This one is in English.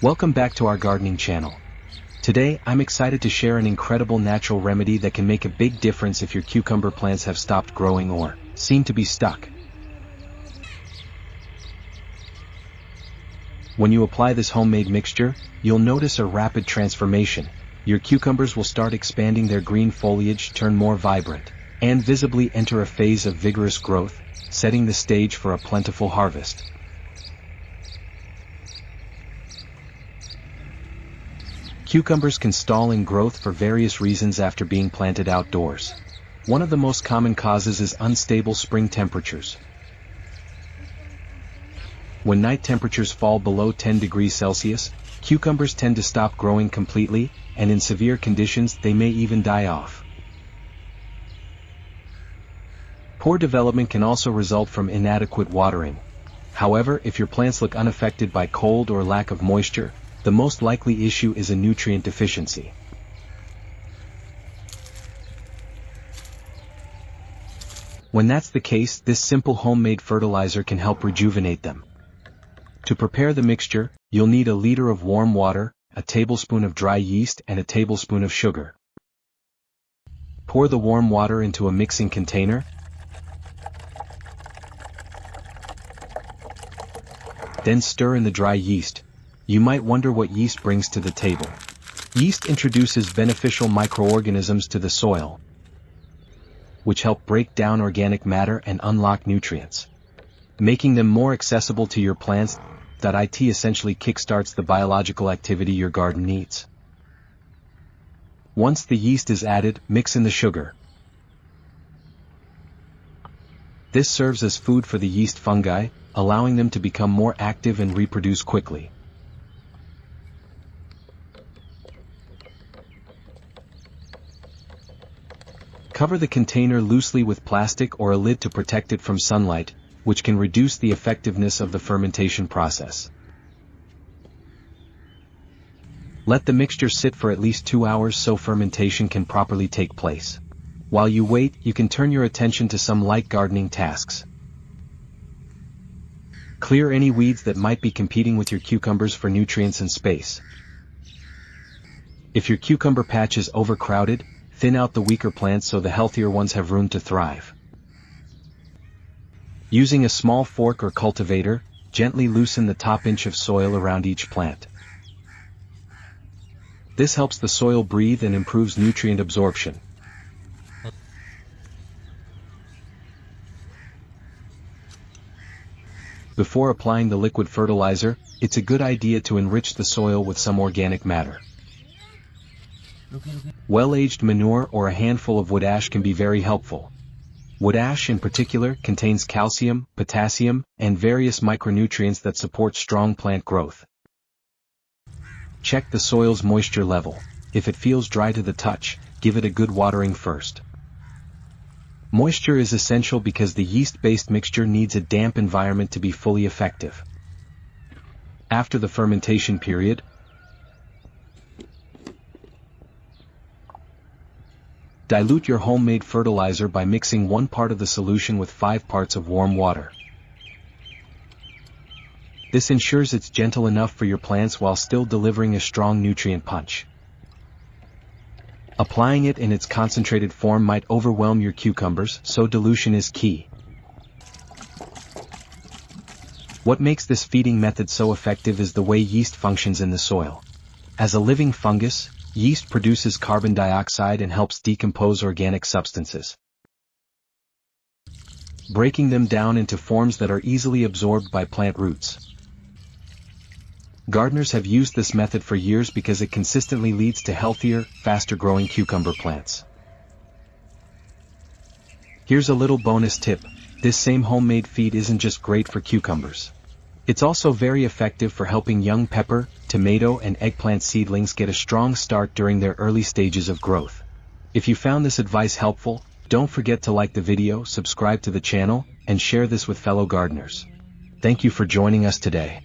Welcome back to our gardening channel. Today, I'm excited to share an incredible natural remedy that can make a big difference if your cucumber plants have stopped growing or seem to be stuck. When you apply this homemade mixture, you'll notice a rapid transformation. Your cucumbers will start expanding, their green foliage turn more vibrant, and visibly enter a phase of vigorous growth, setting the stage for a plentiful harvest. Cucumbers can stall in growth for various reasons after being planted outdoors. One of the most common causes is unstable spring temperatures. When night temperatures fall below 10 degrees Celsius, cucumbers tend to stop growing completely, and in severe conditions they may even die off. Poor development can also result from inadequate watering. However, if your plants look unaffected by cold or lack of moisture, the most likely issue is a nutrient deficiency. When that's the case, this simple homemade fertilizer can help rejuvenate them. To prepare the mixture, you'll need a liter of warm water, a tablespoon of dry yeast, and a tablespoon of sugar. Pour the warm water into a mixing container. Then stir in the dry yeast. You might wonder what yeast brings to the table. Yeast introduces beneficial microorganisms to the soil, which help break down organic matter and unlock nutrients, making them more accessible to your plants. It essentially kickstarts the biological activity your garden needs. Once the yeast is added, mix in the sugar. This serves as food for the yeast fungi, allowing them to become more active and reproduce quickly. Cover the container loosely with plastic or a lid to protect it from sunlight, which can reduce the effectiveness of the fermentation process. Let the mixture sit for at least 2 hours so fermentation can properly take place. While you wait, you can turn your attention to some light gardening tasks. Clear any weeds that might be competing with your cucumbers for nutrients and space. If your cucumber patch is overcrowded, thin out the weaker plants so the healthier ones have room to thrive. Using a small fork or cultivator, gently loosen the top inch of soil around each plant. This helps the soil breathe and improves nutrient absorption. Before applying the liquid fertilizer, it's a good idea to enrich the soil with some organic matter. Well-aged manure or a handful of wood ash can be very helpful. Wood ash in particular contains calcium, potassium, and various micronutrients that support strong plant growth. Check the soil's moisture level. If it feels dry to the touch, give it a good watering first. Moisture is essential because the yeast-based mixture needs a damp environment to be fully effective. After the fermentation period, dilute your homemade fertilizer by mixing 1 part of the solution with 5 parts of warm water. This ensures it's gentle enough for your plants while still delivering a strong nutrient punch. Applying it in its concentrated form might overwhelm your cucumbers, so dilution is key. What makes this feeding method so effective is the way yeast functions in the soil. As a living fungus, yeast produces carbon dioxide and helps decompose organic substances, breaking them down into forms that are easily absorbed by plant roots. Gardeners have used this method for years because it consistently leads to healthier, faster-growing cucumber plants. Here's a little bonus tip: this same homemade feed isn't just great for cucumbers. It's also very effective for helping young pepper, tomato, and eggplant seedlings get a strong start during their early stages of growth. If you found this advice helpful, don't forget to like the video, subscribe to the channel, and share this with fellow gardeners. Thank you for joining us today.